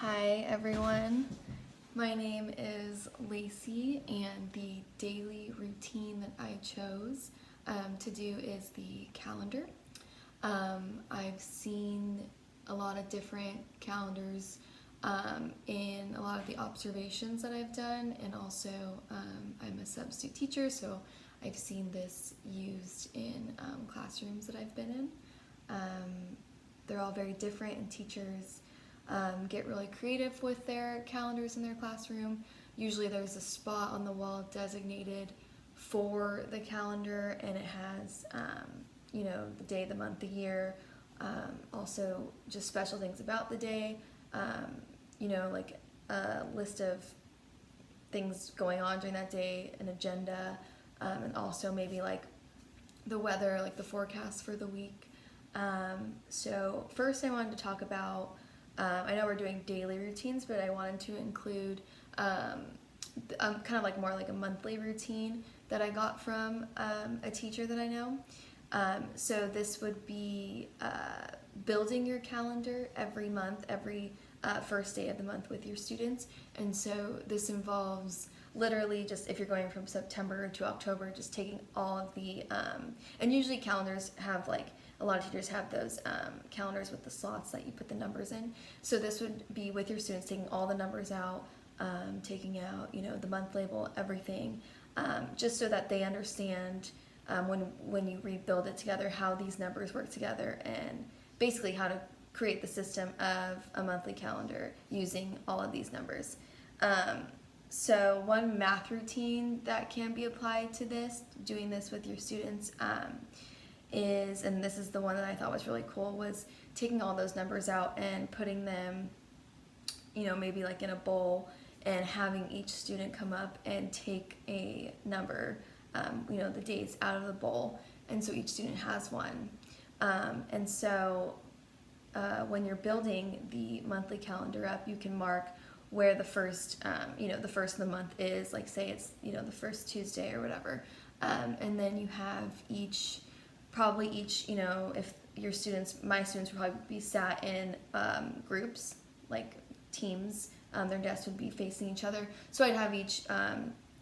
Hi everyone, my name is Lacey, and the daily routine that I chose to do is the calendar. I've seen a lot of different calendars in a lot of the observations that I've done, and also I'm a substitute teacher, so I've seen this used in classrooms that I've been in. They're all very different, and teachers get really creative with their calendars in their classroom. Usually there's a spot on the wall designated for the calendar, and it has the day, the month, the year, also just special things about the day, like a list of things going on during that day, an agenda, and also maybe like the weather, like the forecast for the week. So first I wanted to talk about, I know we're doing daily routines, but I wanted to include kind of like more like a monthly routine that I got from a teacher that I know. So this would be building your calendar every month, every first day of the month with your students. And so this involves literally just, if you're going from September to October, just taking all of the, and usually calendars have like, a lot of teachers have those calendars with the slots that you put the numbers in. So this would be with your students, taking all the numbers out, taking out, the month label, everything, just so that they understand when you rebuild it together, how these numbers work together, and basically how to create the system of a monthly calendar using all of these numbers. So one math routine that can be applied to this, doing this with your students, is, and this is the one that I thought was really cool, was taking all those numbers out and putting them, maybe like in a bowl, and having each student come up and take a number, the dates out of the bowl, and so each student has one. And so when you're building the monthly calendar up, you can mark where the first, the first of the month is, like say it's, the first Tuesday or whatever, and then you have each, if your students, my students would probably be sat in groups, like teams, their desks would be facing each other. So I'd have each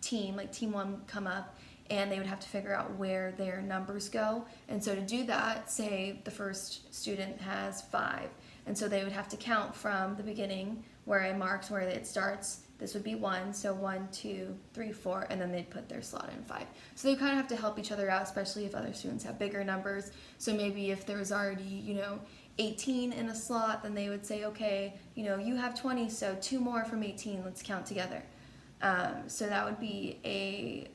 team, like team one, come up, and they would have to figure out where their numbers go. And so to do that, say the first student has 5, and so they would have to count from the beginning where I marked where it starts. This would be 1, so 1, 2, 3, 4, and then they'd put their slot in 5. So they kind of have to help each other out, especially if other students have bigger numbers. So maybe if there was already, 18 in a slot, then they would say, okay, you have 20, so 2 more from 18, let's count together. So that would be a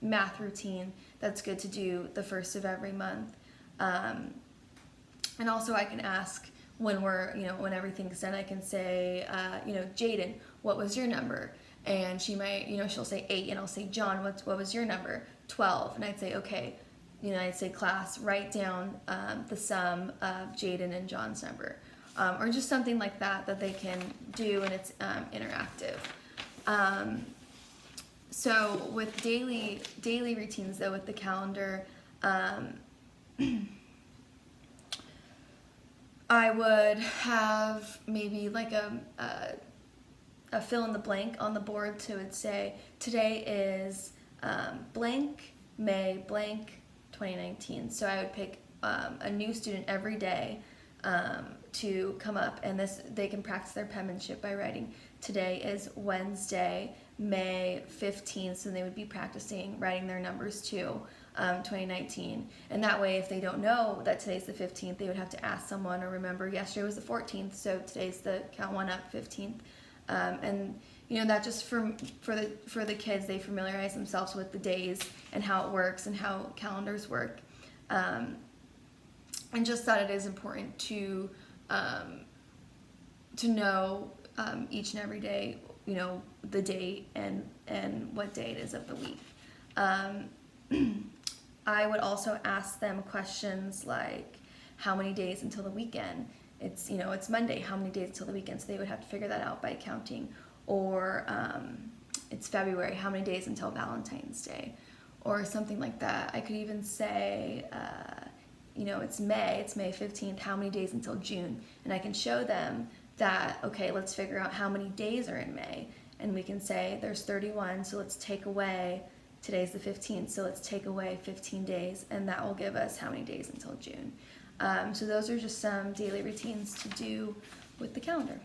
math routine that's good to do the first of every month. And also I can ask, when we're, when everything's done, I can say, Jaden, what was your number? And she might, she'll say 8, and I'll say, John, what was your number? 12. And I'd say, okay, I'd say, class, write down the sum of Jaden and John's number. Or just something like that they can do, and it's interactive. So with daily routines, though, with the calendar, I would have maybe like a fill in the blank on the board. So it would say, today is blank May blank 2019. So I would pick a new student every day to come up, and they can practice their penmanship by writing, today is Wednesday, May 15th, so they would be practicing writing their numbers too. 2019, and that way if they don't know that today's the 15th, they would have to ask someone, or remember yesterday was the 14th, so today's the count one up 15th, and that just for the kids, they familiarize themselves with the days and how it works and how calendars work, and just that it is important to know each and every day, the date and what day it is of the week. I would also ask them questions like, how many days until the weekend? It's, it's Monday, how many days until the weekend? So they would have to figure that out by counting. Or it's February, how many days until Valentine's Day? Or something like that. I could even say, it's May 15th, how many days until June? And I can show them that, okay, let's figure out how many days are in May. And we can say there's 31, so let's take away, today's the 15th, so let's take away 15 days, and that will give us how many days until June. So those are just some daily routines to do with the calendar.